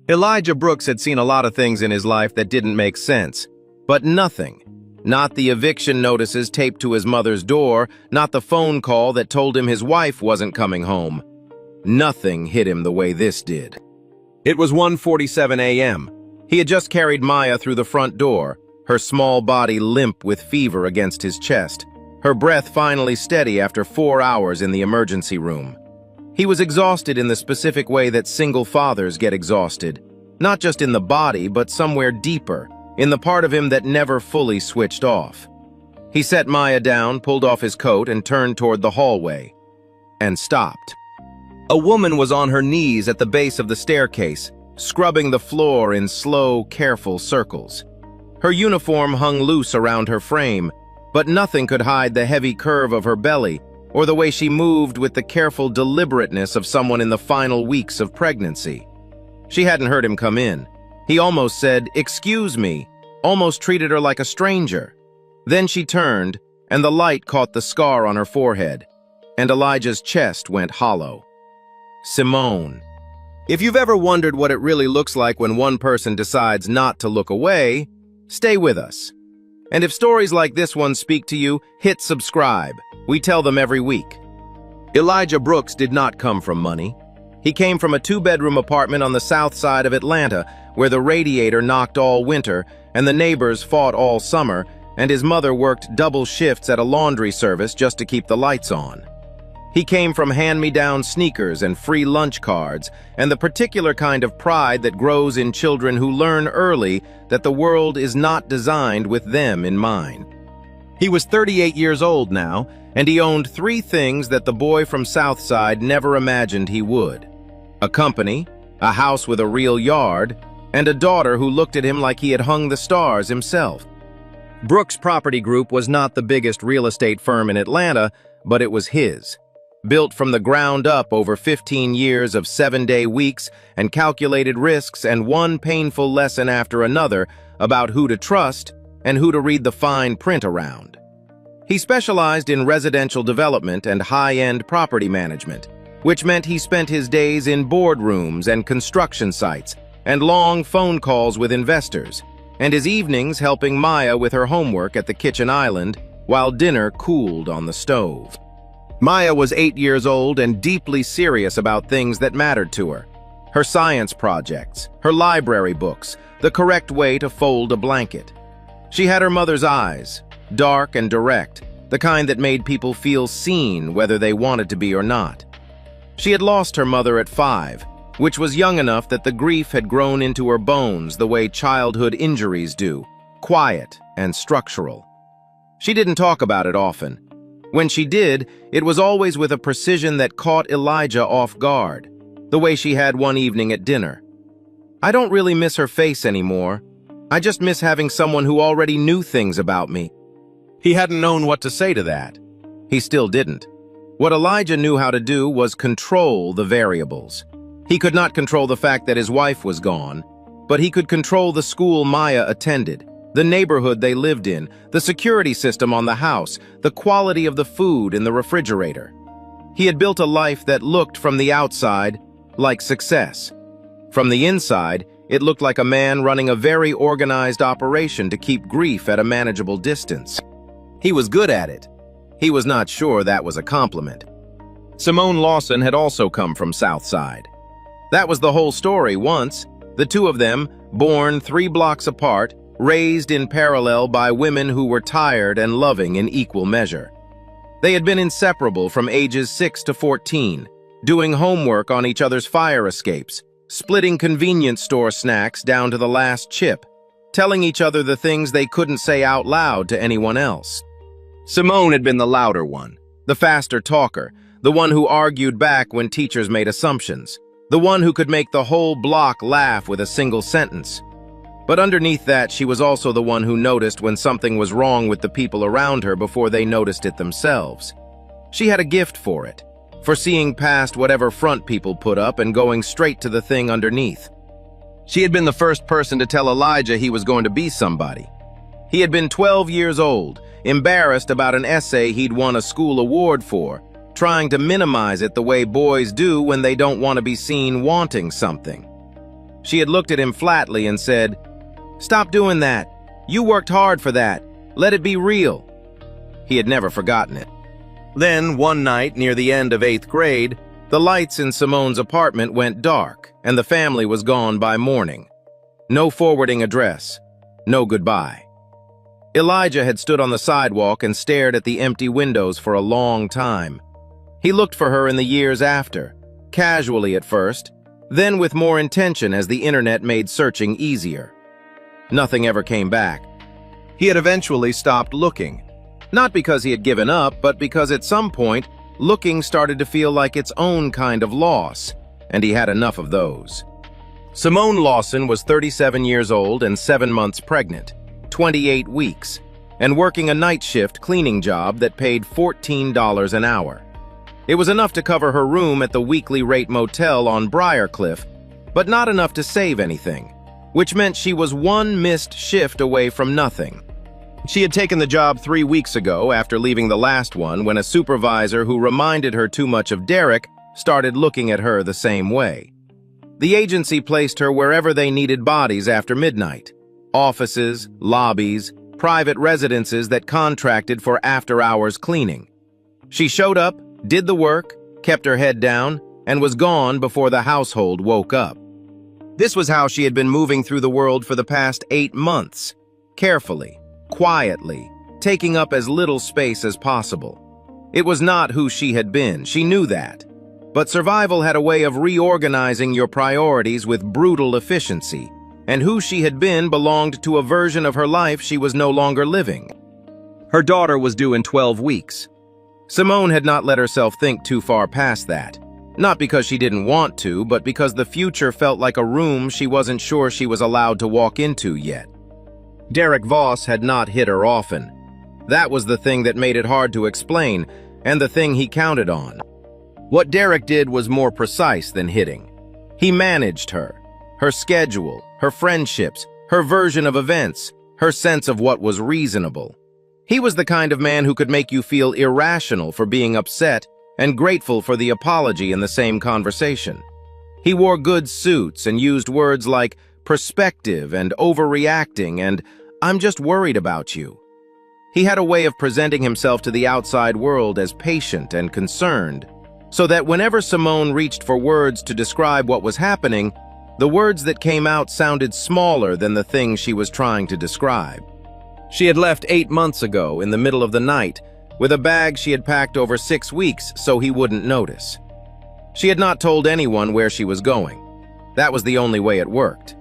Elijah Brooks had seen a lot of things in his life that didn't make sense, but nothing. Not the eviction notices taped to his mother's door, not the phone call that told him his wife wasn't coming home. Nothing hit him the way this did. It was 1:47 a.m. He had just carried Maya through the front door, her small body limp with fever against his chest, her breath finally steady after 4 hours in the emergency room. He was exhausted in the specific way that single fathers get exhausted, not just in the body, but somewhere deeper, in the part of him that never fully switched off. He set Maya down, pulled off his coat, and turned toward the hallway. And stopped. A woman was on her knees at the base of the staircase, scrubbing the floor in slow, careful circles. Her uniform hung loose around her frame, but nothing could hide the heavy curve of her belly, or the way she moved with the careful deliberateness of someone in the final weeks of pregnancy. She hadn't heard him come in. He almost said, "Excuse me," almost treated her like a stranger. Then she turned, and the light caught the scar on her forehead, and Elijah's chest went hollow. Simone. If you've ever wondered what it really looks like when one person decides not to look away, stay with us. And if stories like this one speak to you, hit subscribe. We tell them every week. Elijah Brooks did not come from money. He came from a 2-bedroom apartment on the south side of Atlanta, where the radiator knocked all winter and the neighbors fought all summer, and his mother worked double shifts at a laundry service just to keep the lights on. He came from hand-me-down sneakers and free lunch cards, and the particular kind of pride that grows in children who learn early that the world is not designed with them in mind. He was 38 years old now, and he owned 3 things that the boy from Southside never imagined he would: a company, a house with a real yard, and a daughter who looked at him like he had hung the stars himself. Brooks Property Group was not the biggest real estate firm in Atlanta, but it was his. Built from the ground up over 15 years of 7-day weeks and calculated risks and one painful lesson after another about who to trust and who to read the fine print around. He specialized in residential development and high-end property management, which meant he spent his days in boardrooms and construction sites and long phone calls with investors, and his evenings helping Maya with her homework at the kitchen island while dinner cooled on the stove. Maya was 8 years old and deeply serious about things that mattered to her. Her science projects, her library books, the correct way to fold a blanket. She had her mother's eyes, dark and direct, the kind that made people feel seen whether they wanted to be or not. She had lost her mother at 5, which was young enough that the grief had grown into her bones the way childhood injuries do, quiet and structural. She didn't talk about it often. When she did, it was always with a precision that caught Elijah off guard, the way she had one evening at dinner. "I don't really miss her face anymore. I just miss having someone who already knew things about me." He hadn't known what to say to that. He still didn't. What Elijah knew how to do was control the variables. He could not control the fact that his wife was gone, but he could control the school Maya attended, the neighborhood they lived in, the security system on the house, the quality of the food in the refrigerator. He had built a life that looked from the outside like success. From the inside, it looked like a man running a very organized operation to keep grief at a manageable distance. He was good at it. He was not sure that was a compliment. Simone Lawson had also come from Southside. That was the whole story once. The two of them, born 3 blocks apart, raised in parallel by women who were tired and loving in equal measure. They had been inseparable from ages 6 to 14, doing homework on each other's fire escapes, splitting convenience store snacks down to the last chip, telling each other the things they couldn't say out loud to anyone else. Simone had been the louder one, the faster talker, the one who argued back when teachers made assumptions, the one who could make the whole block laugh with a single sentence. But underneath that, she was also the one who noticed when something was wrong with the people around her before they noticed it themselves. She had a gift for it, for seeing past whatever front people put up and going straight to the thing underneath. She had been the first person to tell Elijah he was going to be somebody. He had been 12 years old, embarrassed about an essay he'd won a school award for, trying to minimize it the way boys do when they don't want to be seen wanting something. She had looked at him flatly and said, "Stop doing that. You worked hard for that. Let it be real." He had never forgotten it. Then, one night near the end of 8th grade, the lights in Simone's apartment went dark, and the family was gone by morning. No forwarding address. No goodbye. Elijah had stood on the sidewalk and stared at the empty windows for a long time. He looked for her in the years after, casually at first, then with more intention as the internet made searching easier. Nothing ever came back. He had eventually stopped looking. Not because he had given up, but because at some point, looking started to feel like its own kind of loss, and he had enough of those. Simone Lawson was 37 years old and 7 months pregnant, 28 weeks, and working a night shift cleaning job that paid $14 an hour. It was enough to cover her room at the weekly rate motel on Briarcliff, but not enough to save anything, which meant she was one missed shift away from nothing. She had taken the job 3 weeks ago after leaving the last one when a supervisor who reminded her too much of Derek started looking at her the same way. The agency placed her wherever they needed bodies after midnight: offices, lobbies, private residences that contracted for after-hours cleaning. She showed up, did the work, kept her head down, and was gone before the household woke up. This was how she had been moving through the world for the past 8 months, carefully, quietly, taking up as little space as possible. It was not who she had been, she knew that. But survival had a way of reorganizing your priorities with brutal efficiency, and who she had been belonged to a version of her life she was no longer living. Her daughter was due in 12 weeks. Simone had not let herself think too far past that. Not because she didn't want to, but because the future felt like a room she wasn't sure she was allowed to walk into yet. Derek Voss had not hit her often. That was the thing that made it hard to explain, and the thing he counted on. What Derek did was more precise than hitting. He managed her schedule, her friendships, her version of events, her sense of what was reasonable. He was the kind of man who could make you feel irrational for being upset and grateful for the apology in the same conversation. He wore good suits and used words like perspective and overreacting and "I'm just worried about you." He had a way of presenting himself to the outside world as patient and concerned, so that whenever Simone reached for words to describe what was happening, the words that came out sounded smaller than the thing she was trying to describe. She had left 8 months ago in the middle of the night with a bag she had packed over 6 weeks so he wouldn't notice. She had not told anyone where she was going. That was the only way it worked.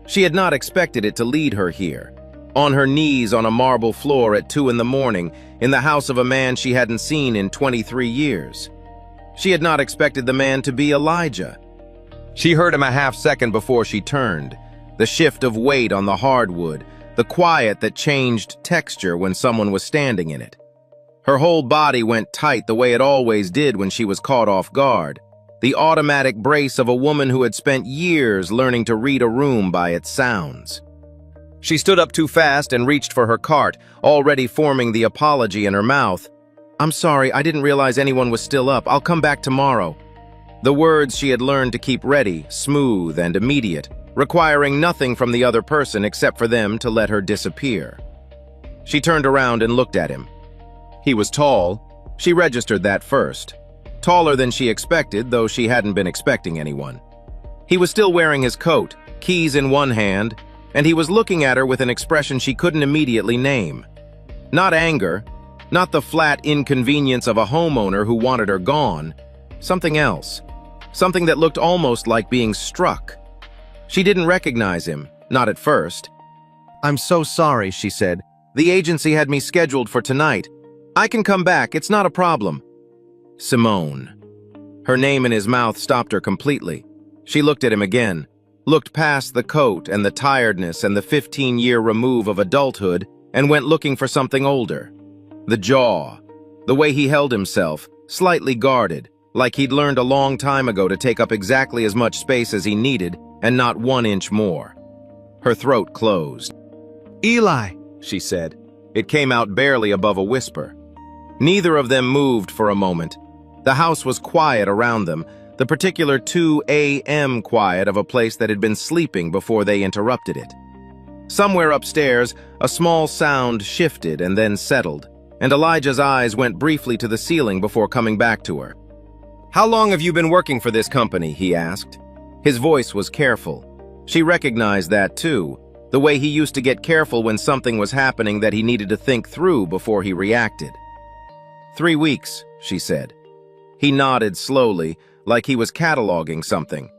She had not expected it to lead her here, on her knees on a marble floor at 2 in the morning in the house of a man she hadn't seen in 23 years. She had not expected the man to be Elijah. She heard him a half-second before she turned, the shift of weight on the hardwood, the quiet that changed texture when someone was standing in it. Her whole body went tight the way it always did when she was caught off guard, the automatic brace of a woman who had spent years learning to read a room by its sounds. She stood up too fast and reached for her cart, already forming the apology in her mouth. "I'm sorry, I didn't realize anyone was still up. I'll come back tomorrow." The words she had learned to keep ready, smooth and immediate, requiring nothing from the other person except for them to let her disappear. She turned around and looked at him. He was tall. She registered that first. Taller than she expected, though she hadn't been expecting anyone. He was still wearing his coat, keys in one hand, and he was looking at her with an expression she couldn't immediately name. Not anger, not the flat inconvenience of a homeowner who wanted her gone. Something else. Something that looked almost like being struck. She didn't recognize him, not at first. "I'm so sorry," she said. "The agency had me scheduled for tonight. I can come back, it's not a problem." Simone. Her name in his mouth stopped her completely. She looked at him again, looked past the coat and the tiredness and the 15-year remove of adulthood, and went looking for something older. The jaw, the way he held himself, slightly guarded, like he'd learned a long time ago to take up exactly as much space as he needed and not 1 inch more. Her throat closed. "Eli," she said. It came out barely above a whisper. Neither of them moved for a moment. The house was quiet around them, the particular 2 a.m. quiet of a place that had been sleeping before they interrupted it. Somewhere upstairs, a small sound shifted and then settled, and Elijah's eyes went briefly to the ceiling before coming back to her. "How long have you been working for this company?" he asked. His voice was careful. She recognized that too, the way he used to get careful when something was happening that he needed to think through before he reacted. 3 weeks, she said. He nodded slowly, like he was cataloging something.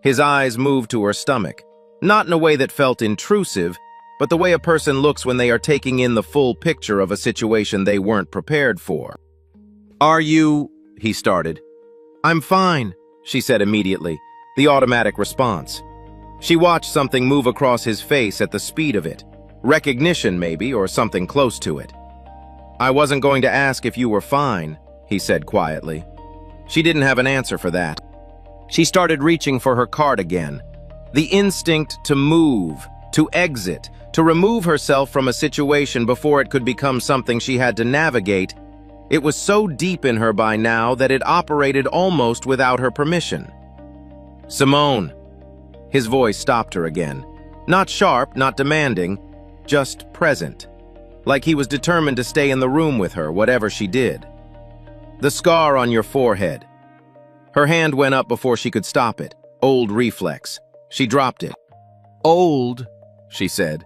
His eyes moved to her stomach, not in a way that felt intrusive, but the way a person looks when they are taking in the full picture of a situation they weren't prepared for. "Are you—" he started. "I'm fine," she said immediately, the automatic response. She watched something move across his face at the speed of it. Recognition, maybe, or something close to it. "I wasn't going to ask if you were fine," he said quietly. She didn't have an answer for that. She started reaching for her card again. The instinct to move, to exit, to remove herself from a situation before it could become something she had to navigate. It was so deep in her by now that it operated almost without her permission. "Simone." His voice stopped her again. Not sharp, not demanding, just present. Like he was determined to stay in the room with her, whatever she did. "The scar on your forehead." Her hand went up before she could stop it. Old reflex. She dropped it. "Old," she said.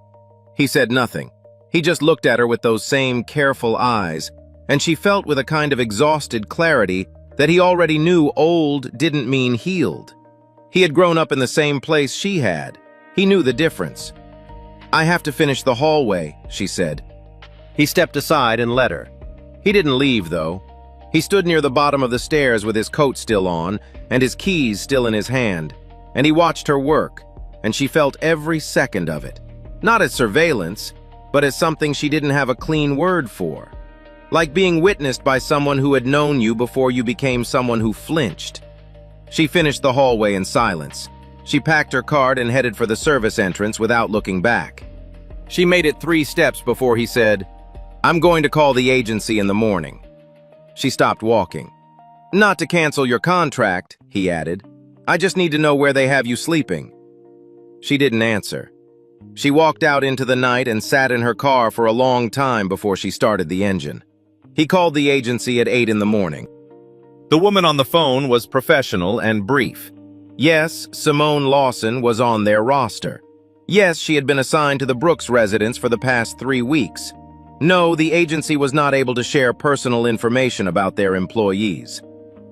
He said nothing. He just looked at her with those same careful eyes, and she felt with a kind of exhausted clarity that he already knew old didn't mean healed. He had grown up in the same place she had. He knew the difference. "I have to finish the hallway," she said. He stepped aside and let her. He didn't leave, though. He stood near the bottom of the stairs with his coat still on and his keys still in his hand, and he watched her work, and she felt every second of it. Not as surveillance, but as something she didn't have a clean word for. Like being witnessed by someone who had known you before you became someone who flinched. She finished the hallway in silence. She packed her card and headed for the service entrance without looking back. She made it 3 steps before he said, "I'm going to call the agency in the morning." She stopped walking. "Not to cancel your contract," he added. "I just need to know where they have you sleeping." She didn't answer. She walked out into the night and sat in her car for a long time before she started the engine. He called the agency at 8 in the morning. The woman on the phone was professional and brief. Yes, Simone Lawson was on their roster. Yes, she had been assigned to the Brooks residence for the past 3 weeks. No, the agency was not able to share personal information about their employees.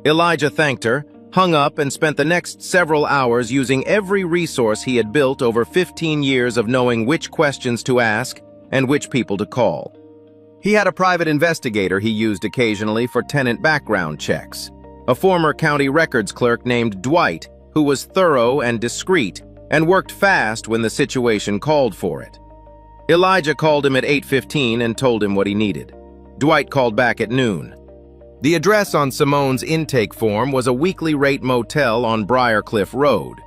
Elijah thanked her, hung up, and spent the next several hours using every resource he had built over 15 years of knowing which questions to ask and which people to call. He had a private investigator he used occasionally for tenant background checks, a former county records clerk named Dwight, who was thorough and discreet and worked fast when the situation called for it. Elijah called him at 8:15 and told him what he needed. Dwight called back at noon. The address on Simone's intake form was a weekly rate motel on Briarcliff Road.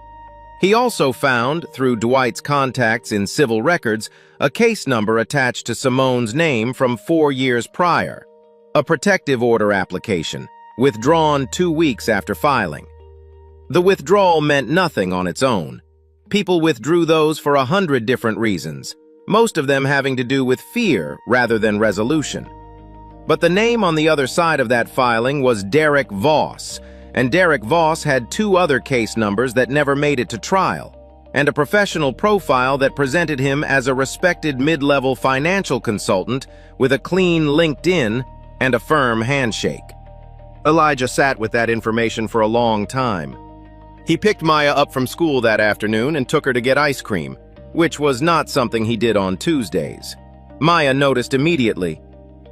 He also found, through Dwight's contacts in civil records, a case number attached to Simone's name from 4 years prior, a protective order application, withdrawn 2 weeks after filing. The withdrawal meant nothing on its own. People withdrew those for 100 different reasons, most of them having to do with fear rather than resolution. But the name on the other side of that filing was Derek Voss, and Derek Voss had 2 other case numbers that never made it to trial, and a professional profile that presented him as a respected mid-level financial consultant with a clean LinkedIn and a firm handshake. Elijah sat with that information for a long time. He picked Maya up from school that afternoon and took her to get ice cream, which was not something he did on Tuesdays. Maya noticed immediately.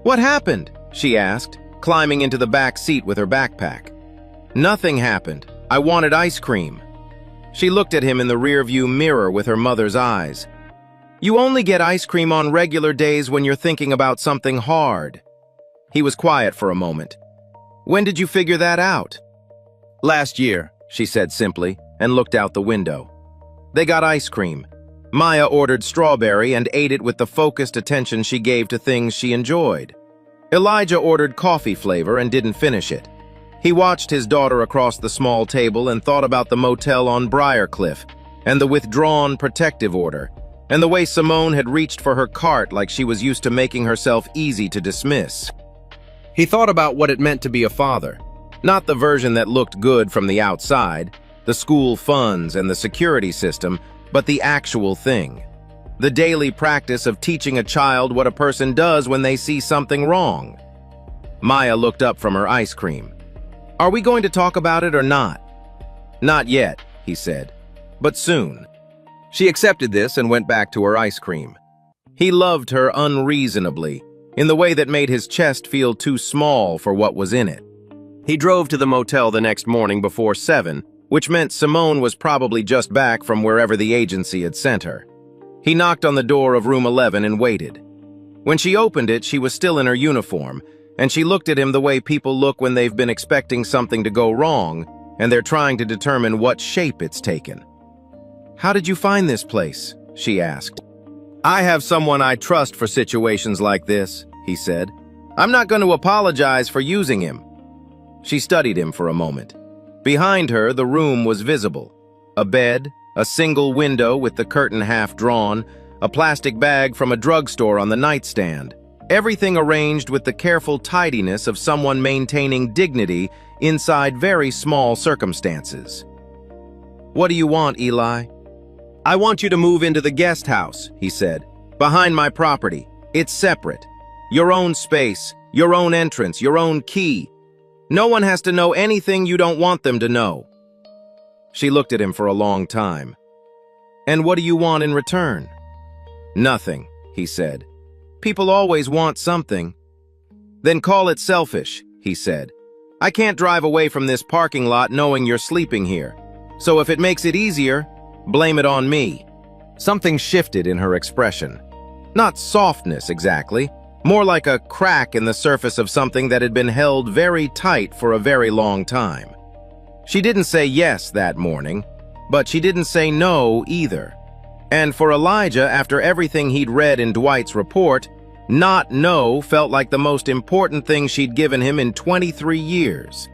"What happened?" she asked, climbing into the back seat with her backpack. "Nothing happened. I wanted ice cream." She looked at him in the rearview mirror with her mother's eyes. "You only get ice cream on regular days when you're thinking about something hard." He was quiet for a moment. "When did you figure that out?" "Last year," she said simply, and looked out the window. They got ice cream. Maya ordered strawberry and ate it with the focused attention she gave to things she enjoyed. Elijah ordered coffee flavor and didn't finish it. He watched his daughter across the small table and thought about the motel on Briarcliff, and the withdrawn protective order, and the way Simone had reached for her cart like she was used to making herself easy to dismiss. He thought about what it meant to be a father, not the version that looked good from the outside, the school funds and the security system, but the actual thing. The daily practice of teaching a child what a person does when they see something wrong. Maya looked up from her ice cream. "Are we going to talk about it or not?" "Not yet," he said, "but soon." She accepted this and went back to her ice cream. He loved her unreasonably, in the way that made his chest feel too small for what was in it. He drove to the motel the next morning before 7, which meant Simone was probably just back from wherever the agency had sent her. He knocked on the door of room 11 and waited. When she opened it, she was still in her uniform, and she looked at him the way people look when they've been expecting something to go wrong, and they're trying to determine what shape it's taken. "How did you find this place?" she asked. "I have someone I trust for situations like this," he said. "I'm not going to apologize for using him." She studied him for a moment. Behind her, the room was visible. A bed, a single window with the curtain half drawn, a plastic bag from a drugstore on the nightstand. Everything arranged with the careful tidiness of someone maintaining dignity inside very small circumstances. "What do you want, Eli?" "I want you to move into the guest house," he said. "Behind my property. It's separate. Your own space, your own entrance, your own key. No one has to know anything you don't want them to know." She looked at him for a long time. "And what do you want in return?" "Nothing," he said. "People always want something." "Then call it selfish," he said. "I can't drive away from this parking lot knowing you're sleeping here. So if it makes it easier, blame it on me." Something shifted in her expression. Not softness exactly, more like a crack in the surface of something that had been held very tight for a very long time. She didn't say yes that morning, but she didn't say no either. And for Elijah, after everything he'd read in Dwight's report, not no felt like the most important thing she'd given him in 23 years.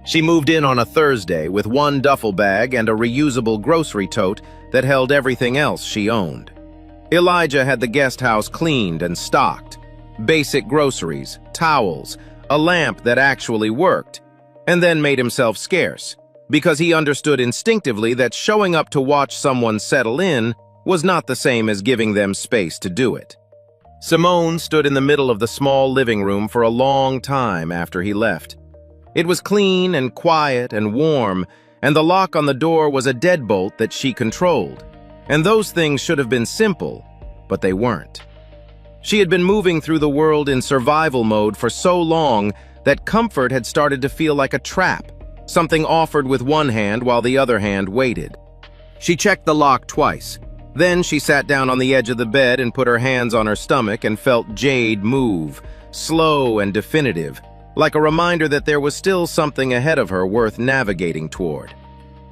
She moved in on a Thursday with one duffel bag and a reusable grocery tote that held everything else she owned. Elijah had the guest house cleaned and stocked. Basic groceries, towels, a lamp that actually worked, and then made himself scarce, because he understood instinctively that showing up to watch someone settle in was not the same as giving them space to do it. Simone stood in the middle of the small living room for a long time after he left. It was clean and quiet and warm, and the lock on the door was a deadbolt that she controlled. And those things should have been simple, but they weren't. She had been moving through the world in survival mode for so long that comfort had started to feel like a trap, something offered with one hand while the other hand waited. She checked the lock twice. Then she sat down on the edge of the bed and put her hands on her stomach and felt Jade move, slow and definitive, like a reminder that there was still something ahead of her worth navigating toward.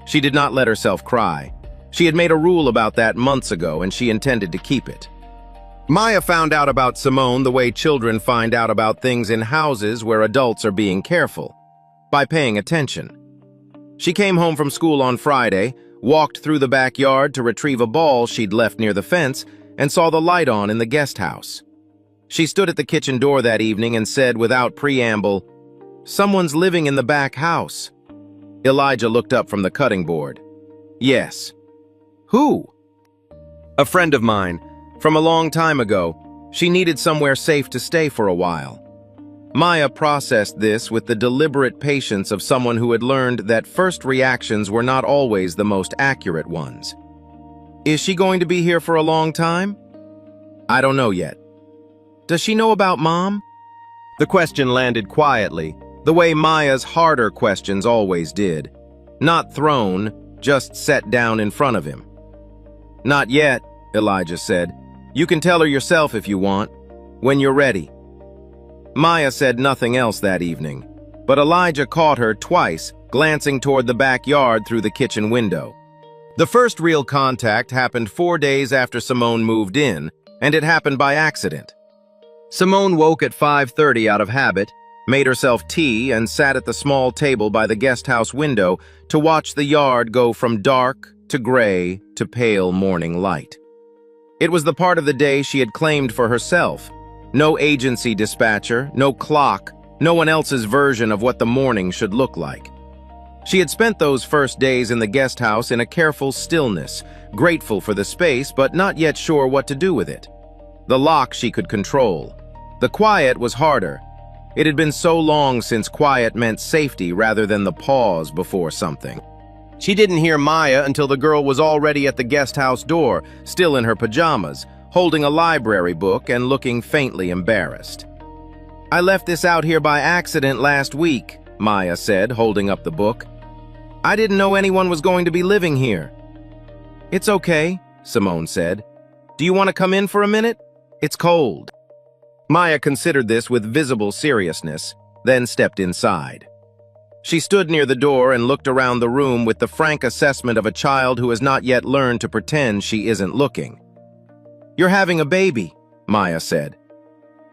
She did not let herself cry. She had made a rule about that months ago, and she intended to keep it. Maya found out about Simone the way children find out about things in houses where adults are being careful, by paying attention. She came home from school on Friday, walked through the backyard to retrieve a ball she'd left near the fence, and saw the light on in the guest house. She stood at the kitchen door that evening and said without preamble, "Someone's living in the back house." Elijah looked up from the cutting board. "Yes." "Who?" "A friend of mine. From a long time ago. She needed somewhere safe to stay for a while." Maya processed this with the deliberate patience of someone who had learned that first reactions were not always the most accurate ones. "Is she going to be here for a long time?" "I don't know yet." "Does she know about Mom?" The question landed quietly, the way Maya's harder questions always did. Not thrown, just set down in front of him. "Not yet," Elijah said. "You can tell her yourself if you want, when you're ready." Maya said nothing else that evening, but Elijah caught her twice, glancing toward the backyard through the kitchen window. The first real contact happened 4 days after Simone moved in, and it happened by accident. Simone woke at 5:30 out of habit, made herself tea, and sat at the small table by the guest house window to watch the yard go from dark to gray to pale morning light. It was the part of the day she had claimed for herself. No agency dispatcher, no clock, no one else's version of what the morning should look like. She had spent those first days in the guest house in a careful stillness, grateful for the space but not yet sure what to do with it. The lock she could control. The quiet was harder. It had been so long since quiet meant safety rather than the pause before something. She didn't hear Maya until the girl was already at the guest house door, still in her pajamas, holding a library book and looking faintly embarrassed. "I left this out here by accident last week," Maya said, holding up the book. "I didn't know anyone was going to be living here." "It's okay," Simone said. "Do you want to come in for a minute? It's cold." Maya considered this with visible seriousness, then stepped inside. She stood near the door and looked around the room with the frank assessment of a child who has not yet learned to pretend she isn't looking. "You're having a baby," Maya said.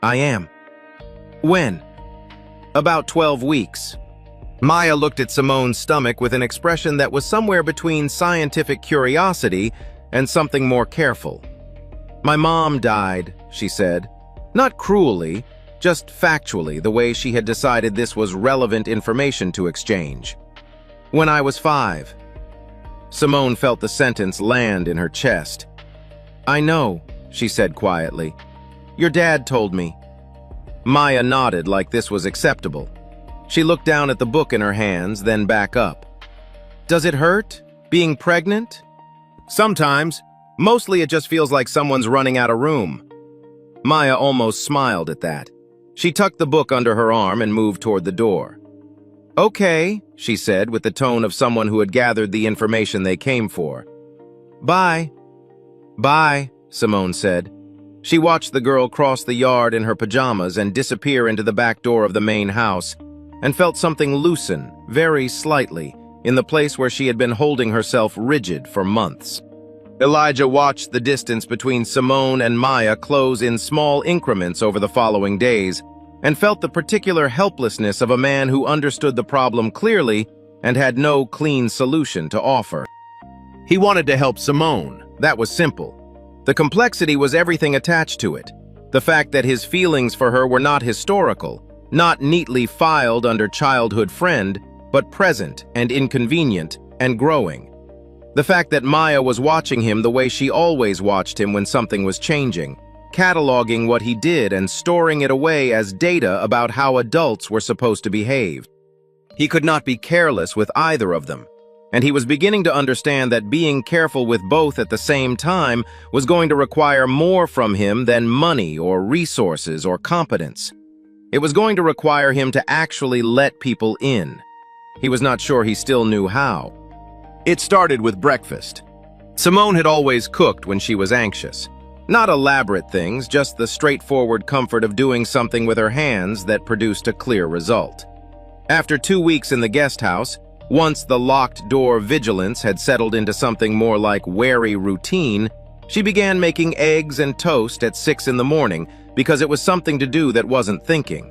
"I am." "When?" "About 12 weeks." Maya looked at Simone's stomach with an expression that was somewhere between scientific curiosity and something more careful. "My mom died," she said. Not cruelly, just factually, the way she had decided this was relevant information to exchange. "When I was 5. Simone felt the sentence land in her chest. "I know," she said quietly. "Your dad told me." Maya nodded like this was acceptable. She looked down at the book in her hands, then back up. "Does it hurt, being pregnant?" "Sometimes. Mostly it just feels like someone's running out of room." Maya almost smiled at that. She tucked the book under her arm and moved toward the door. "Okay," she said with the tone of someone who had gathered the information they came for. "Bye." "Bye," Simone said. She watched the girl cross the yard in her pajamas and disappear into the back door of the main house, and felt something loosen, very slightly, in the place where she had been holding herself rigid for months. Elijah watched the distance between Simone and Maya close in small increments over the following days, and felt the particular helplessness of a man who understood the problem clearly and had no clean solution to offer. He wanted to help Simone. That was simple. The complexity was everything attached to it. The fact that his feelings for her were not historical, not neatly filed under childhood friend, but present and inconvenient and growing. The fact that Maya was watching him the way she always watched him when something was changing, cataloging what he did and storing it away as data about how adults were supposed to behave. He could not be careless with either of them, and he was beginning to understand that being careful with both at the same time was going to require more from him than money or resources or competence. It was going to require him to actually let people in. He was not sure he still knew how. It started with breakfast. Simone had always cooked when she was anxious. Not elaborate things, just the straightforward comfort of doing something with her hands that produced a clear result. After 2 weeks in the guest house, once the locked door vigilance had settled into something more like wary routine, she began making eggs and toast at 6 in the morning because it was something to do that wasn't thinking.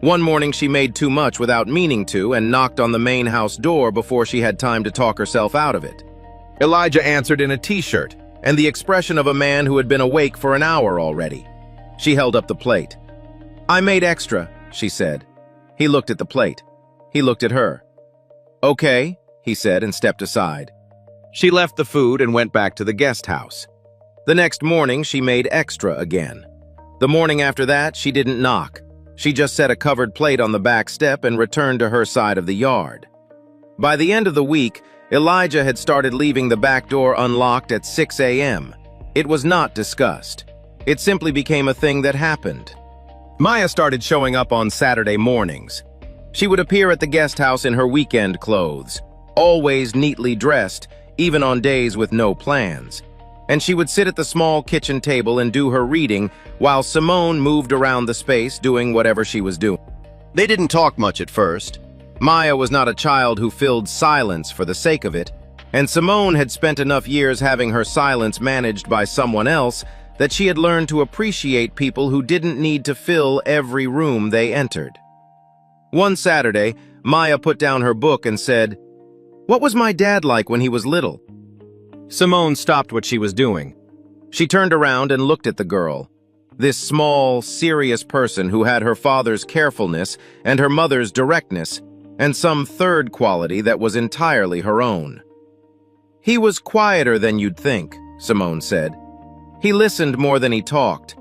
One morning she made too much without meaning to and knocked on the main house door before she had time to talk herself out of it. Elijah answered in a t-shirt and the expression of a man who had been awake for an hour already. She held up the plate. "I made extra," she said. He looked at the plate. He looked at her. "Okay," he said and stepped aside. She left the food and went back to the guest house. The next morning she made extra again. The morning after that she didn't knock. She just set a covered plate on the back step and returned to her side of the yard. By the end of the week, Elijah had started leaving the back door unlocked at 6 a.m. It was not discussed. It simply became a thing that happened. Maya started showing up on Saturday mornings. She would appear at the guest house in her weekend clothes, always neatly dressed, even on days with no plans. And she would sit at the small kitchen table and do her reading while Simone moved around the space doing whatever she was doing. They didn't talk much at first. Maya was not a child who filled silence for the sake of it, and Simone had spent enough years having her silence managed by someone else that she had learned to appreciate people who didn't need to fill every room they entered. One Saturday, Maya put down her book and said, "What was my dad like when he was little?" Simone stopped what she was doing. She turned around and looked at the girl, this small, serious person who had her father's carefulness and her mother's directness, and some third quality that was entirely her own. "He was quieter than you'd think," Simone said. "He listened more than he talked.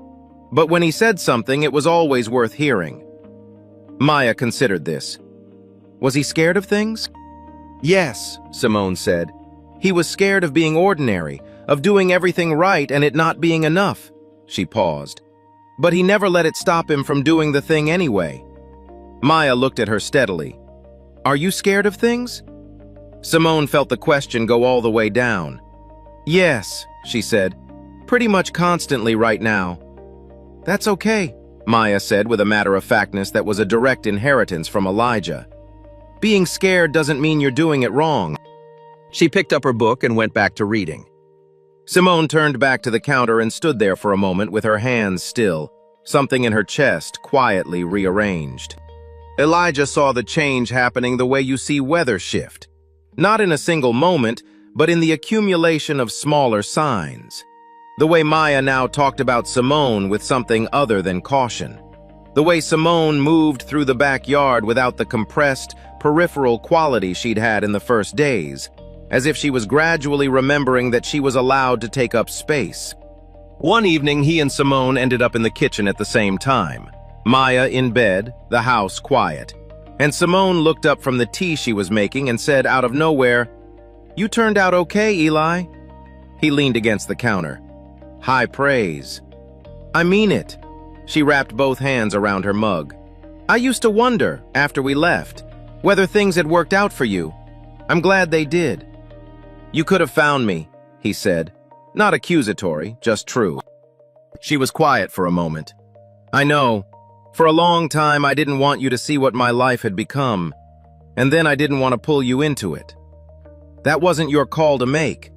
But when he said something, it was always worth hearing." Maya considered this. Was he scared of things? Yes, Simone said. He was scared of being ordinary, of doing everything right and it not being enough. She paused. But he never let it stop him from doing the thing anyway. Maya looked at her steadily. "Are you scared of things?" Simone felt the question go all the way down. "Yes," she said, "pretty much constantly right now." "That's okay," Maya said with a matter-of-factness that was a direct inheritance from Elijah. "Being scared doesn't mean you're doing it wrong." She picked up her book and went back to reading. Simone turned back to the counter and stood there for a moment with her hands still, something in her chest quietly rearranged. Elijah saw the change happening the way you see weather shift. Not in a single moment, but in the accumulation of smaller signs. The way Maya now talked about Simone with something other than caution. The way Simone moved through the backyard without the compressed, peripheral quality she'd had in the first days, as if she was gradually remembering that she was allowed to take up space. One evening, he and Simone ended up in the kitchen at the same time. Maya in bed, the house quiet. And Simone looked up from the tea she was making and said out of nowhere, "You turned out okay, Eli." He leaned against the counter. "High praise." "I mean it." She wrapped both hands around her mug. "I used to wonder, after we left, whether things had worked out for you. I'm glad they did." "You could have found me," he said. Not accusatory, just true. She was quiet for a moment. "I know. For a long time, I didn't want you to see what my life had become. And then I didn't want to pull you into it. That wasn't your call to make."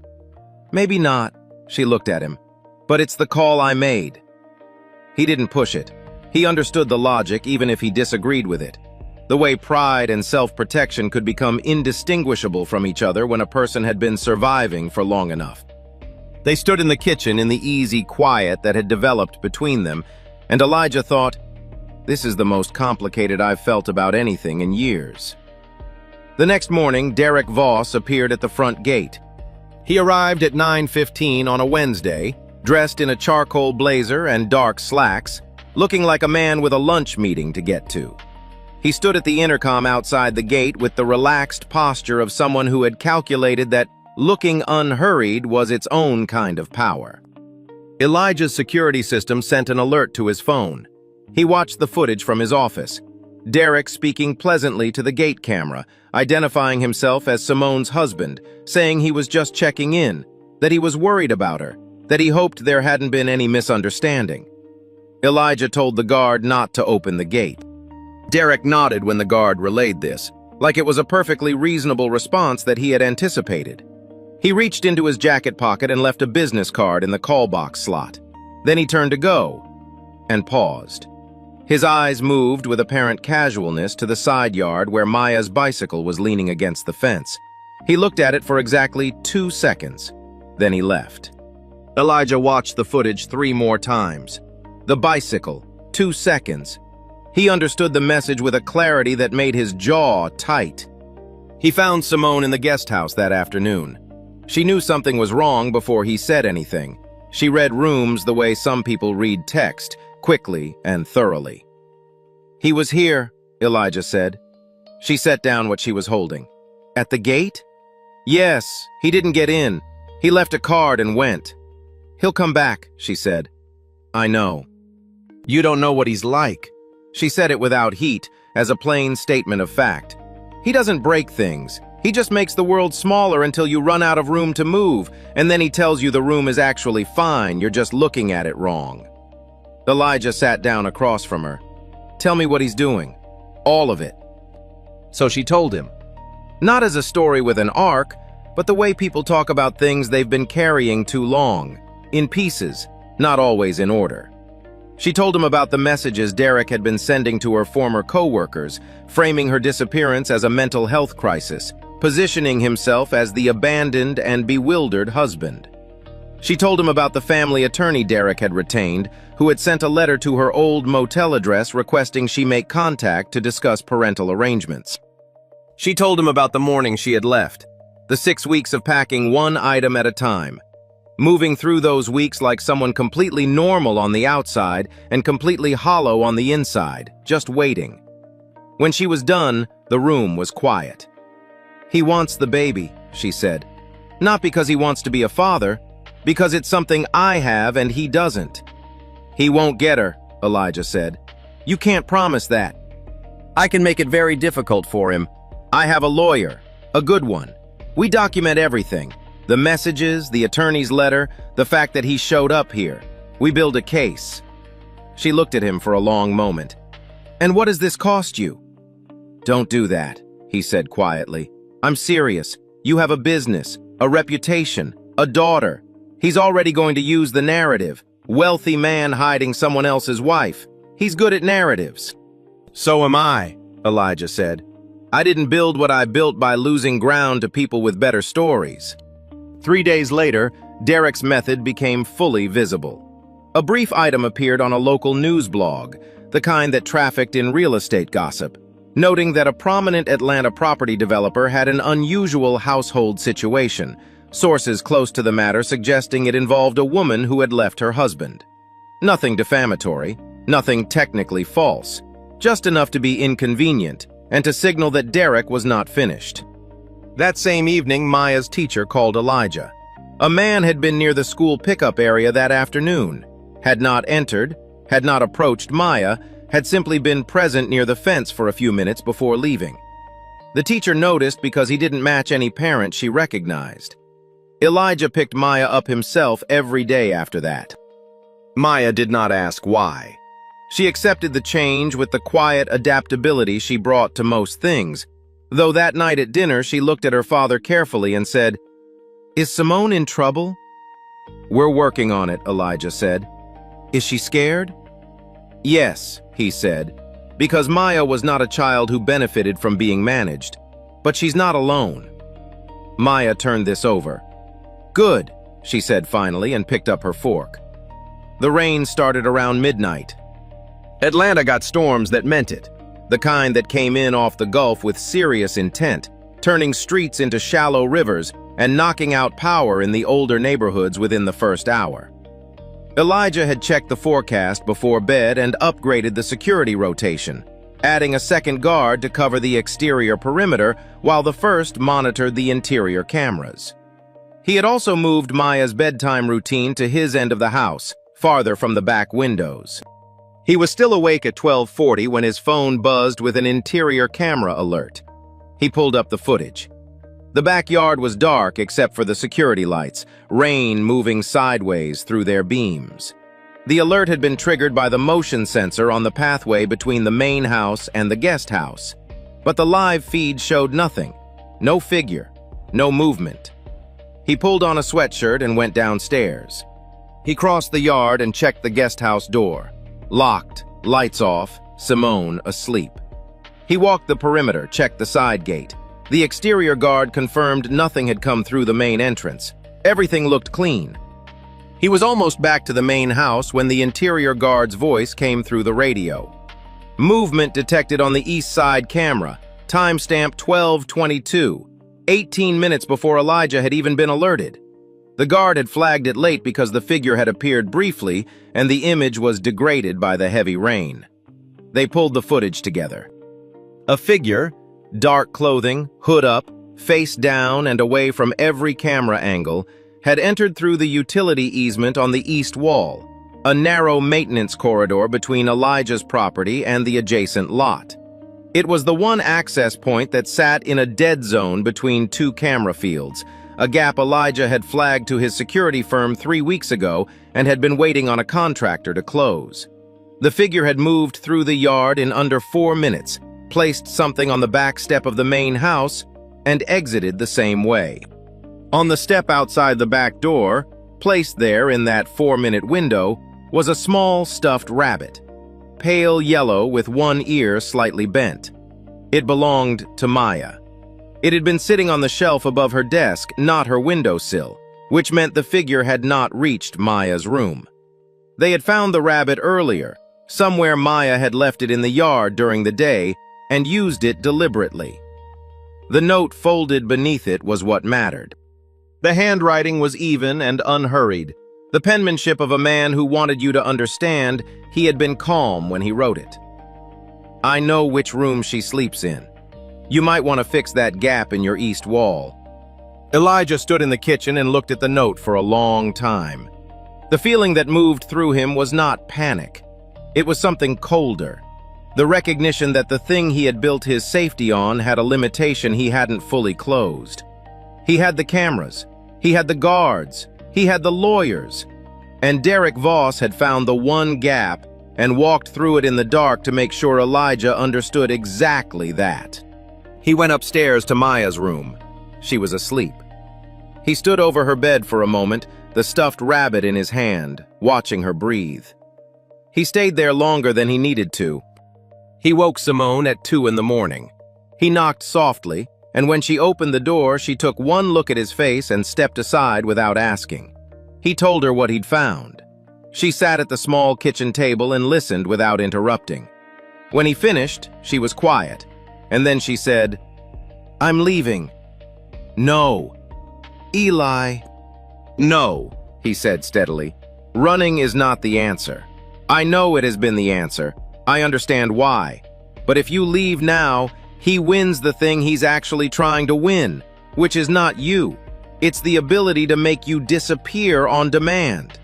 "Maybe not," she looked at him. "But it's the call I made." He didn't push it. He understood the logic even if he disagreed with it. The way pride and self-protection could become indistinguishable from each other when a person had been surviving for long enough. They stood in the kitchen in the easy quiet that had developed between them, and Elijah thought, "This is the most complicated I've felt about anything in years." The next morning, Derek Voss appeared at the front gate. He arrived at 9:15 on a Wednesday, dressed in a charcoal blazer and dark slacks, looking like a man with a lunch meeting to get to. He stood at the intercom outside the gate with the relaxed posture of someone who had calculated that looking unhurried was its own kind of power. Elijah's security system sent an alert to his phone. He watched the footage from his office. Derek speaking pleasantly to the gate camera, identifying himself as Simone's husband, saying he was just checking in, that he was worried about her, that he hoped there hadn't been any misunderstanding. Elijah told the guard not to open the gate. Derek nodded when the guard relayed this, like it was a perfectly reasonable response that he had anticipated. He reached into his jacket pocket and left a business card in the call box slot. Then he turned to go, and paused. His eyes moved with apparent casualness to the side yard where Maya's bicycle was leaning against the fence. He looked at it for exactly 2 seconds. Then he left. Elijah watched the footage 3 more times. The bicycle, 2 seconds. He understood the message with a clarity that made his jaw tight. He found Simone in the guest house that afternoon. She knew something was wrong before he said anything. She read rooms the way some people read text, quickly and thoroughly. "He was here," Elijah said. She set down what she was holding. "At the gate?" "Yes, he didn't get in. He left a card and went." "He'll come back," she said. "I know." "You don't know what he's like." She said it without heat, as a plain statement of fact. "He doesn't break things. He just makes the world smaller until you run out of room to move, and then he tells you the room is actually fine, you're just looking at it wrong." Elijah sat down across from her. "Tell me what he's doing. All of it." So she told him. Not as a story with an arc, but the way people talk about things they've been carrying too long, in pieces, not always in order. She told him about the messages Derek had been sending to her former co-workers, framing her disappearance as a mental health crisis, positioning himself as the abandoned and bewildered husband. She told him about the family attorney Derek had retained, who had sent a letter to her old motel address requesting she make contact to discuss parental arrangements. She told him about the morning she had left, the 6 weeks of packing one item at a time, moving through those weeks like someone completely normal on the outside and completely hollow on the inside, just waiting. When she was done, the room was quiet. "He wants the baby," she said. "Not because he wants to be a father, because it's something I have and he doesn't." "He won't get her," Elijah said. "You can't promise that." "I can make it very difficult for him. I have a lawyer, a good one. We document everything. The messages, the attorney's letter, the fact that he showed up here. We build a case." She looked at him for a long moment. "And what does this cost you?" "Don't do that," he said quietly. "I'm serious. You have a business, a reputation, a daughter. He's already going to use the narrative. Wealthy man hiding someone else's wife. He's good at narratives." "So am I," Elijah said. "I didn't build what I built by losing ground to people with better stories." 3 days later, Derek's method became fully visible. A brief item appeared on a local news blog, the kind that trafficked in real estate gossip, noting that a prominent Atlanta property developer had an unusual household situation, sources close to the matter suggesting it involved a woman who had left her husband. Nothing defamatory, nothing technically false, just enough to be inconvenient and to signal that Derek was not finished. That same evening, Maya's teacher called Elijah. A man had been near the school pickup area that afternoon, had not entered, had not approached Maya, had simply been present near the fence for a few minutes before leaving. The teacher noticed because he didn't match any parent she recognized. Elijah picked Maya up himself every day after that. Maya did not ask why. She accepted the change with the quiet adaptability she brought to most things, though that night at dinner she looked at her father carefully and said, "Is Simone in trouble?" "We're working on it," Elijah said. "Is she scared?" "Yes," he said, because Maya was not a child who benefited from being managed, but she's not alone. Maya turned this over. "Good," she said finally and picked up her fork. The rain started around midnight. Atlanta got storms that meant it, the kind that came in off the Gulf with serious intent, turning streets into shallow rivers and knocking out power in the older neighborhoods within the first hour. Elijah had checked the forecast before bed and upgraded the security rotation, adding a second guard to cover the exterior perimeter while the first monitored the interior cameras. He had also moved Maya's bedtime routine to his end of the house, farther from the back windows. He was still awake at 12:40 when his phone buzzed with an interior camera alert. He pulled up the footage. The backyard was dark except for the security lights, rain moving sideways through their beams. The alert had been triggered by the motion sensor on the pathway between the main house and the guest house. But the live feed showed nothing. No figure. No movement. He pulled on a sweatshirt and went downstairs. He crossed the yard and checked the guest house door. Locked, lights off, Simone asleep. He walked the perimeter, checked the side gate. The exterior guard confirmed nothing had come through the main entrance. Everything looked clean. He was almost back to the main house when the interior guard's voice came through the radio. Movement detected on the east side camera, timestamp 12:22, 18 minutes before Elijah had even been alerted. The guard had flagged it late because the figure had appeared briefly and the image was degraded by the heavy rain. They pulled the footage together. A figure, dark clothing, hood up, face down and away from every camera angle, had entered through the utility easement on the east wall, a narrow maintenance corridor between Elijah's property and the adjacent lot. It was the one access point that sat in a dead zone between two camera fields, a gap Elijah had flagged to his security firm 3 weeks ago and had been waiting on a contractor to close. The figure had moved through the yard in under 4 minutes, placed something on the back step of the main house, and exited the same way. On the step outside the back door, placed there in that 4-minute window, was a small stuffed rabbit, pale yellow with one ear slightly bent. It belonged to Maya. It had been sitting on the shelf above her desk, not her windowsill, which meant the figure had not reached Maya's room. They had found the rabbit earlier, somewhere Maya had left it in the yard during the day, and used it deliberately. The note folded beneath it was what mattered. The handwriting was even and unhurried, the penmanship of a man who wanted you to understand he had been calm when he wrote it. I know which room she sleeps in. You might want to fix that gap in your east wall. Elijah stood in the kitchen and looked at the note for a long time. The feeling that moved through him was not panic. It was something colder. The recognition that the thing he had built his safety on had a limitation he hadn't fully closed. He had the cameras. He had the guards. He had the lawyers. And Derek Voss had found the one gap and walked through it in the dark to make sure Elijah understood exactly that. He went upstairs to Maya's room. She was asleep. He stood over her bed for a moment, the stuffed rabbit in his hand, watching her breathe. He stayed there longer than he needed to. He woke Simone at 2 in the morning. He knocked softly, and when she opened the door, she took one look at his face and stepped aside without asking. He told her what he'd found. She sat at the small kitchen table and listened without interrupting. When he finished, she was quiet, and then she said, "I'm leaving." "No." "Eli." "No," he said steadily. "Running is not the answer. I know it has been the answer. I understand why. But if you leave now, he wins the thing he's actually trying to win, which is not you. It's the ability to make you disappear on demand."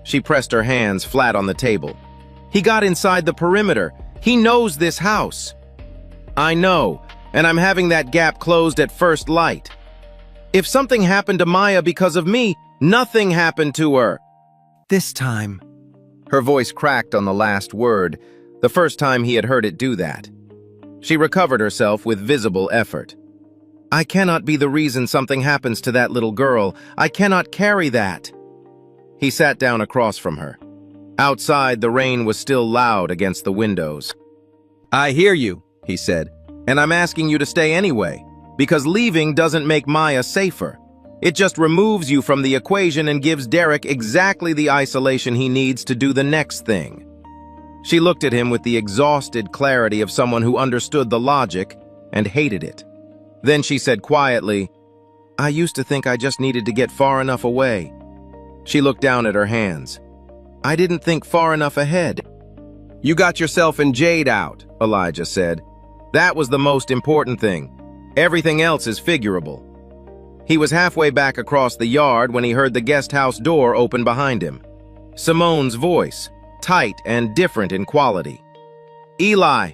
She pressed her hands flat on the table. "He got inside the perimeter. He knows this house." "I know, and I'm having that gap closed at first light. If something happened to Maya because of me, nothing happened to her. This time." Her voice cracked on the last word, the first time he had heard it do that. She recovered herself with visible effort. "I cannot be the reason something happens to that little girl. I cannot carry that." He sat down across from her. Outside, the rain was still loud against the windows. "I hear you," he said, "and I'm asking you to stay anyway, because leaving doesn't make Maya safer. It just removes you from the equation and gives Derek exactly the isolation he needs to do the next thing." She looked at him with the exhausted clarity of someone who understood the logic and hated it. Then she said quietly, "I used to think I just needed to get far enough away." She looked down at her hands. "I didn't think far enough ahead." "You got yourself and Jade out," Elijah said. "That was the most important thing. Everything else is figurable." He was halfway back across the yard when he heard the guest house door open behind him. Simone's voice, tight and different in quality. "Eli!"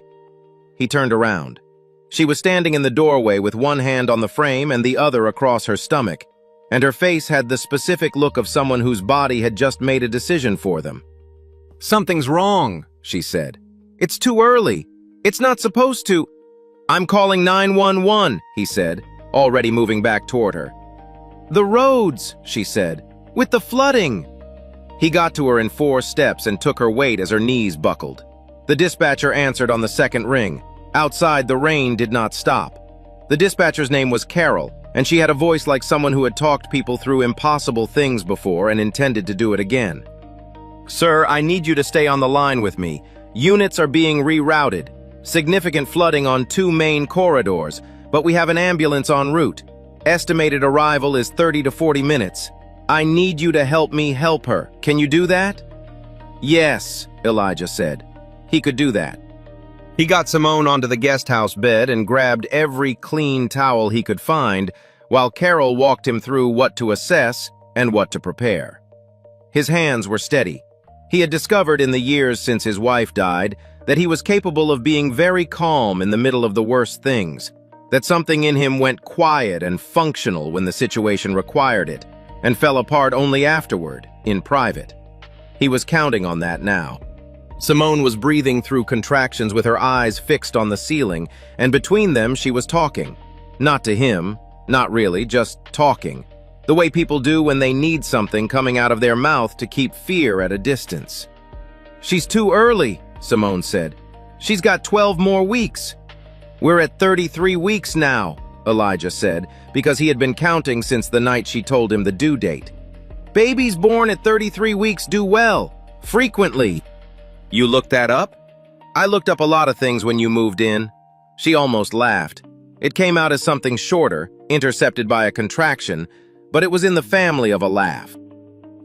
He turned around. She was standing in the doorway with one hand on the frame and the other across her stomach, and her face had the specific look of someone whose body had just made a decision for them. "Something's wrong," she said. "It's too early. It's not supposed to." "I'm calling 911, he said, already moving back toward her. "The roads," she said, "with the flooding." He got to her in 4 steps and took her weight as her knees buckled. The dispatcher answered on the second ring. Outside, the rain did not stop. The dispatcher's name was Carol, and she had a voice like someone who had talked people through impossible things before and intended to do it again. "Sir, I need you to stay on the line with me. Units are being rerouted. Significant flooding on 2 main corridors, but we have an ambulance en route. Estimated arrival is 30 to 40 minutes. I need you to help me help her. Can you do that?" "Yes," Elijah said. He could do that. He got Simone onto the guest house bed and grabbed every clean towel he could find, while Carol walked him through what to assess and what to prepare. His hands were steady. He had discovered in the years since his wife died that he was capable of being very calm in the middle of the worst things, that something in him went quiet and functional when the situation required it, and fell apart only afterward, in private. He was counting on that now. Simone was breathing through contractions with her eyes fixed on the ceiling, and between them she was talking. Not to him, not really, just talking. the way people do when they need something coming out of their mouth to keep fear at a distance. "She's too early," Simone said. "She's got 12 more weeks." "We're at 33 weeks now," Elijah said, because he had been counting since the night she told him the due date. "Babies born at 33 weeks do well, frequently." "You looked that up?" "I looked up a lot of things when you moved in." She almost laughed. It came out as something shorter, intercepted by a contraction, but it was in the family of a laugh.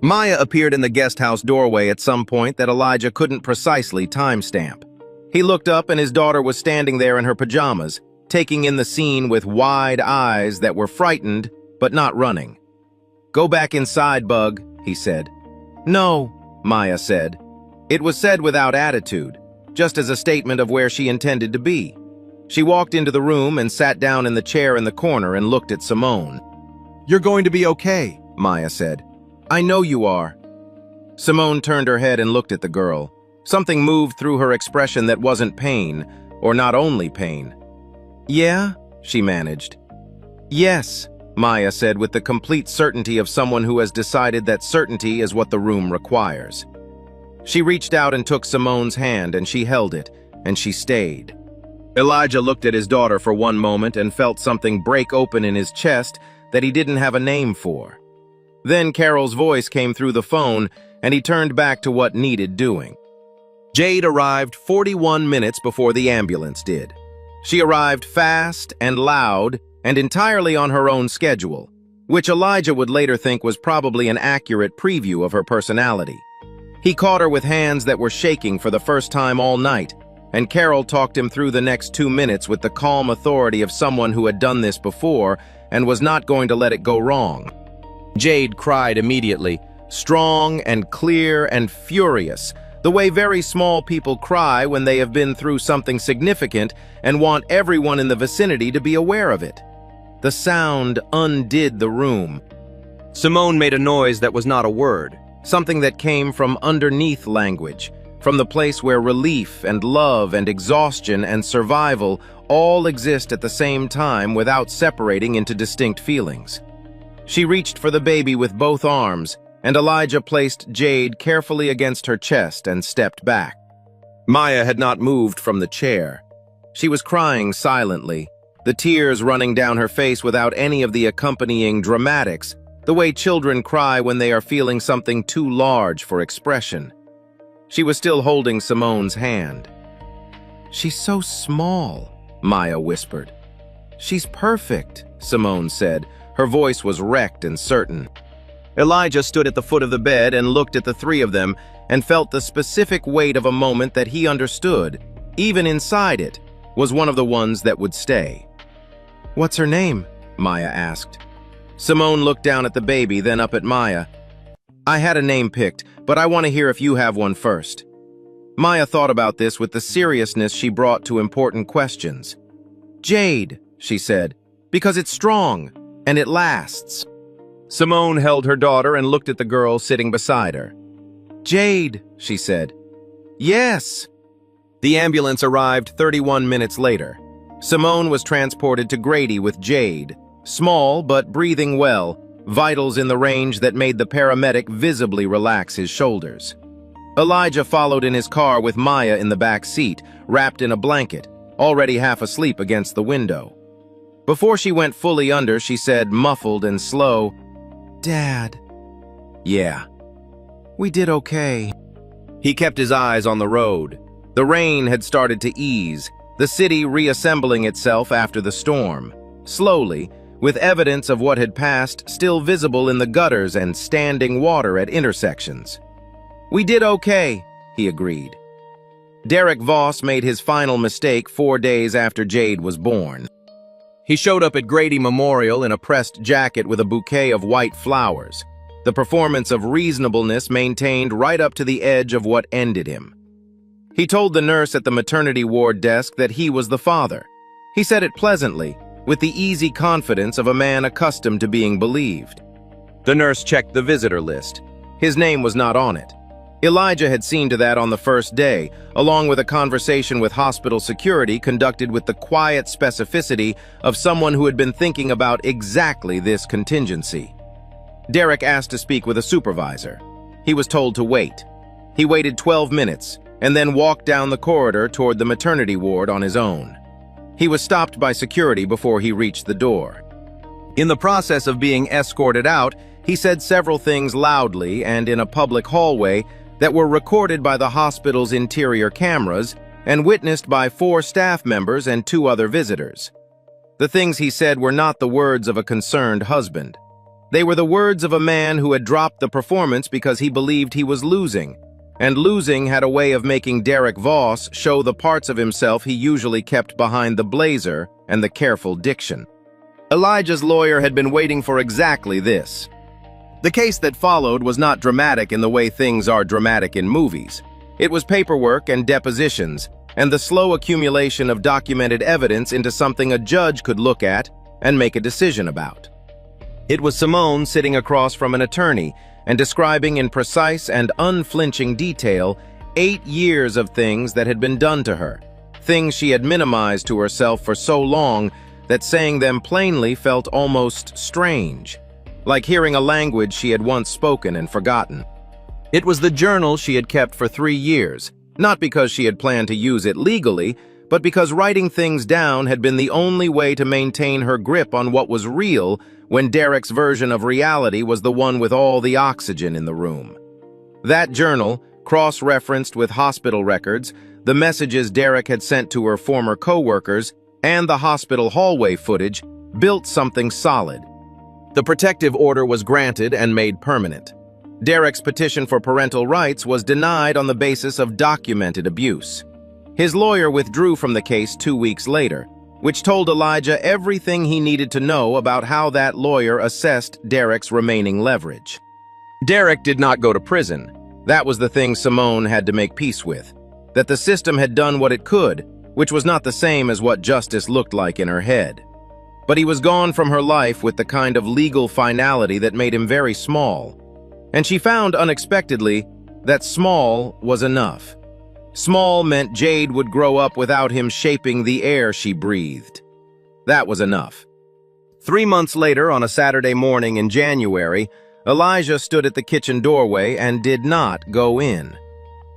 Maya appeared in the guest house doorway at some point that Elijah couldn't precisely timestamp. He looked up and his daughter was standing there in her pajamas, taking in the scene with wide eyes that were frightened, but not running. "Go back inside, Bug," he said. "No," Maya said. It was said without attitude, just as a statement of where she intended to be. She walked into the room and sat down in the chair in the corner and looked at Simone. "You're going to be okay," Maya said. "I know you are." Simone turned her head and looked at the girl. Something moved through her expression that wasn't pain, or not only pain. "Yeah?" she managed. "Yes," Maya said with the complete certainty of someone who has decided that certainty is what the room requires. She reached out and took Simone's hand, and she held it, and she stayed. Elijah looked at his daughter for one moment and felt something break open in his chest that he didn't have a name for. Then Carol's voice came through the phone, and he turned back to what needed doing. Jade arrived 41 minutes before the ambulance did. She arrived fast and loud and entirely on her own schedule, which Elijah would later think was probably an accurate preview of her personality. He caught her with hands that were shaking for the first time all night, and Carol talked him through the next 2 minutes with the calm authority of someone who had done this before and was not going to let it go wrong. Jade cried immediately, strong and clear and furious, the way very small people cry when they have been through something significant and want everyone in the vicinity to be aware of it. The sound undid the room. Simone made a noise that was not a word, something that came from underneath language, from the place where relief and love and exhaustion and survival all exist at the same time without separating into distinct feelings. She reached for the baby with both arms, and Elijah placed Jade carefully against her chest and stepped back. Maya had not moved from the chair. She was crying silently, the tears running down her face without any of the accompanying dramatics, the way children cry when they are feeling something too large for expression. She was still holding Simone's hand. "She's so small," Maya whispered. "She's perfect," Simone said. Her voice was wrecked and certain. Elijah stood at the foot of the bed and looked at the three of them and felt the specific weight of a moment that he understood, even inside it, was one of the ones that would stay. "What's her name?" Maya asked. Simone looked down at the baby, then up at Maya. "I had a name picked, but I want to hear if you have one first." Maya thought about this with the seriousness she brought to important questions. "Jade," she said, "because it's strong, and it lasts." Simone held her daughter and looked at the girl sitting beside her. "Jade," she said. "Yes." The ambulance arrived 31 minutes later. Simone was transported to Grady with Jade, small but breathing well, vitals in the range that made the paramedic visibly relax his shoulders. Elijah followed in his car with Maya in the back seat, wrapped in a blanket, already half asleep against the window. Before she went fully under, she said, muffled and slow, "Dad." "Yeah." "We did okay." He kept his eyes on the road. The rain had started to ease, the city reassembling itself after the storm, slowly, with evidence of what had passed still visible in the gutters and standing water at intersections. "We did okay," he agreed. Derek Voss made his final mistake 4 days after Jade was born. He showed up at Grady Memorial in a pressed jacket with a bouquet of white flowers, the performance of reasonableness maintained right up to the edge of what ended him. He told the nurse at the maternity ward desk that he was the father. He said it pleasantly, with the easy confidence of a man accustomed to being believed. The nurse checked the visitor list. His name was not on it. Elijah had seen to that on the first day, along with a conversation with hospital security conducted with the quiet specificity of someone who had been thinking about exactly this contingency. Derek asked to speak with a supervisor. He was told to wait. He waited 12 minutes and then walked down the corridor toward the maternity ward on his own. He was stopped by security before he reached the door. In the process of being escorted out, he said several things loudly and in a public hallway that were recorded by the hospital's interior cameras and witnessed by 4 staff members and 2 other visitors. The things he said were not the words of a concerned husband. They were the words of a man who had dropped the performance because he believed he was losing, and losing had a way of making Derek Voss show the parts of himself he usually kept behind the blazer and the careful diction. Elijah's lawyer had been waiting for exactly this. The case that followed was not dramatic in the way things are dramatic in movies. It was paperwork and depositions, and the slow accumulation of documented evidence into something a judge could look at and make a decision about. It was Simone sitting across from an attorney and describing in precise and unflinching detail 8 years of things that had been done to her, things she had minimized to herself for so long that saying them plainly felt almost strange, like hearing a language she had once spoken and forgotten. It was the journal she had kept for 3 years, not because she had planned to use it legally, but because writing things down had been the only way to maintain her grip on what was real when Derek's version of reality was the one with all the oxygen in the room. That journal, cross-referenced with hospital records, the messages Derek had sent to her former co-workers, and the hospital hallway footage, built something solid. The protective order was granted and made permanent. Derek's petition for parental rights was denied on the basis of documented abuse. His lawyer withdrew from the case 2 weeks later, which told Elijah everything he needed to know about how that lawyer assessed Derek's remaining leverage. Derek did not go to prison. That was the thing Simone had to make peace with, that the system had done what it could, which was not the same as what justice looked like in her head. But he was gone from her life with the kind of legal finality that made him very small. And she found unexpectedly that small was enough. Small meant Jade would grow up without him shaping the air she breathed. That was enough. 3 months later, on a Saturday morning in January, Elijah stood at the kitchen doorway and did not go in.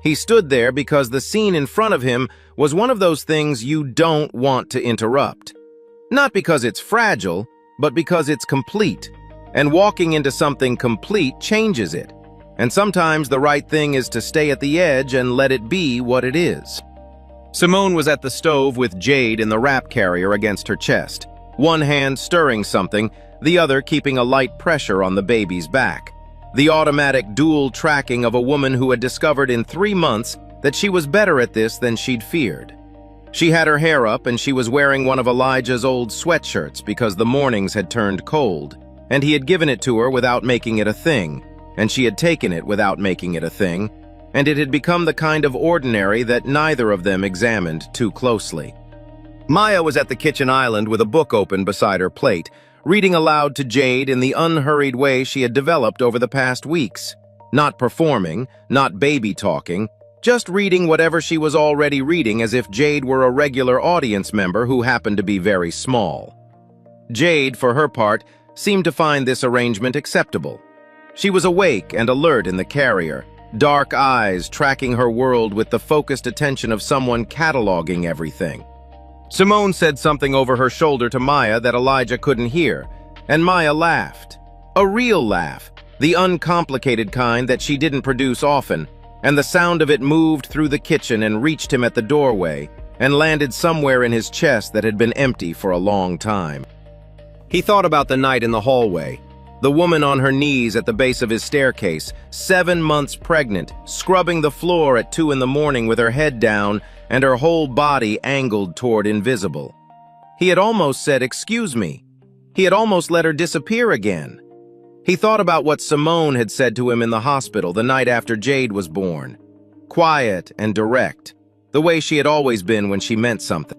He stood there because the scene in front of him was one of those things you don't want to interrupt. Not because it's fragile, but because it's complete. And walking into something complete changes it. And sometimes the right thing is to stay at the edge and let it be what it is. Simone was at the stove with Jade in the wrap carrier against her chest, one hand stirring something, the other keeping a light pressure on the baby's back. The automatic dual tracking of a woman who had discovered in 3 months that she was better at this than she'd feared. She had her hair up and she was wearing one of Elijah's old sweatshirts because the mornings had turned cold, and he had given it to her without making it a thing, and she had taken it without making it a thing, and it had become the kind of ordinary that neither of them examined too closely. Maya was at the kitchen island with a book open beside her plate, reading aloud to Jade in the unhurried way she had developed over the past weeks. Not performing, not baby talking, just reading whatever she was already reading as if Jade were a regular audience member who happened to be very small. Jade, for her part, seemed to find this arrangement acceptable. She was awake and alert in the carrier, dark eyes tracking her world with the focused attention of someone cataloging everything. Simone said something over her shoulder to Maya that Elijah couldn't hear, and Maya laughed. A real laugh, the uncomplicated kind that she didn't produce often, and the sound of it moved through the kitchen and reached him at the doorway and landed somewhere in his chest that had been empty for a long time. He thought about the night in the hallway, the woman on her knees at the base of his staircase, 7 months pregnant, scrubbing the floor at 2 in the morning with her head down and her whole body angled toward invisible. He had almost said, "Excuse me." He had almost let her disappear again. He thought about what Simone had said to him in the hospital the night after Jade was born. Quiet and direct, the way she had always been when she meant something.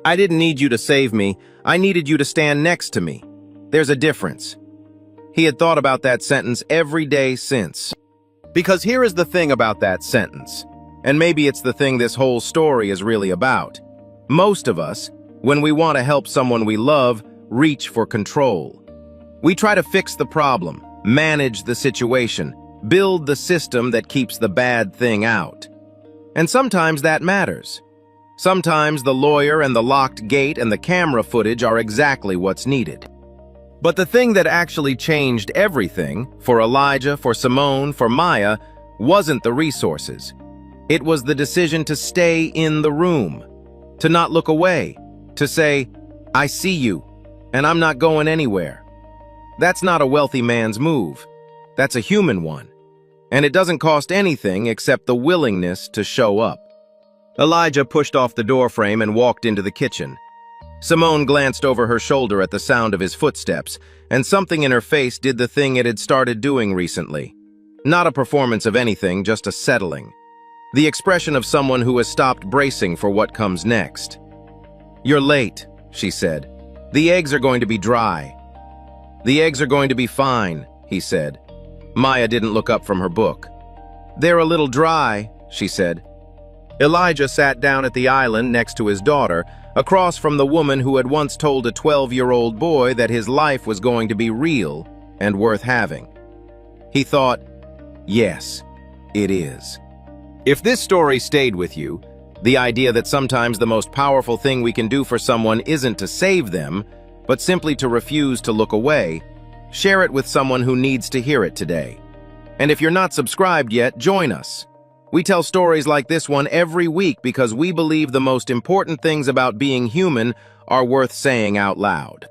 "I didn't need you to save me. I needed you to stand next to me. There's a difference." He had thought about that sentence every day since. Because here is the thing about that sentence, and maybe it's the thing this whole story is really about. Most of us, when we want to help someone we love, reach for control. We try to fix the problem, manage the situation, build the system that keeps the bad thing out. And sometimes that matters. Sometimes the lawyer and the locked gate and the camera footage are exactly what's needed. But the thing that actually changed everything, for Elijah, for Simone, for Maya, wasn't the resources. It was the decision to stay in the room, to not look away, to say, "I see you, and I'm not going anywhere." That's not a wealthy man's move. That's a human one. And it doesn't cost anything except the willingness to show up. Elijah pushed off the doorframe and walked into the kitchen. Simone glanced over her shoulder at the sound of his footsteps, and something in her face did the thing it had started doing recently. Not a performance of anything, just a settling. The expression of someone who has stopped bracing for what comes next. "You're late," she said. "The eggs are going to be dry." "The eggs are going to be fine," he said. Maya didn't look up from her book. "They're a little dry," she said. Elijah sat down at the island next to his daughter, across from the woman who had once told a 12-year-old boy that his life was going to be real and worth having. He thought, yes, it is. If this story stayed with you, the idea that sometimes the most powerful thing we can do for someone isn't to save them, but simply to refuse to look away, share it with someone who needs to hear it today. And if you're not subscribed yet, join us. We tell stories like this one every week because we believe the most important things about being human are worth saying out loud.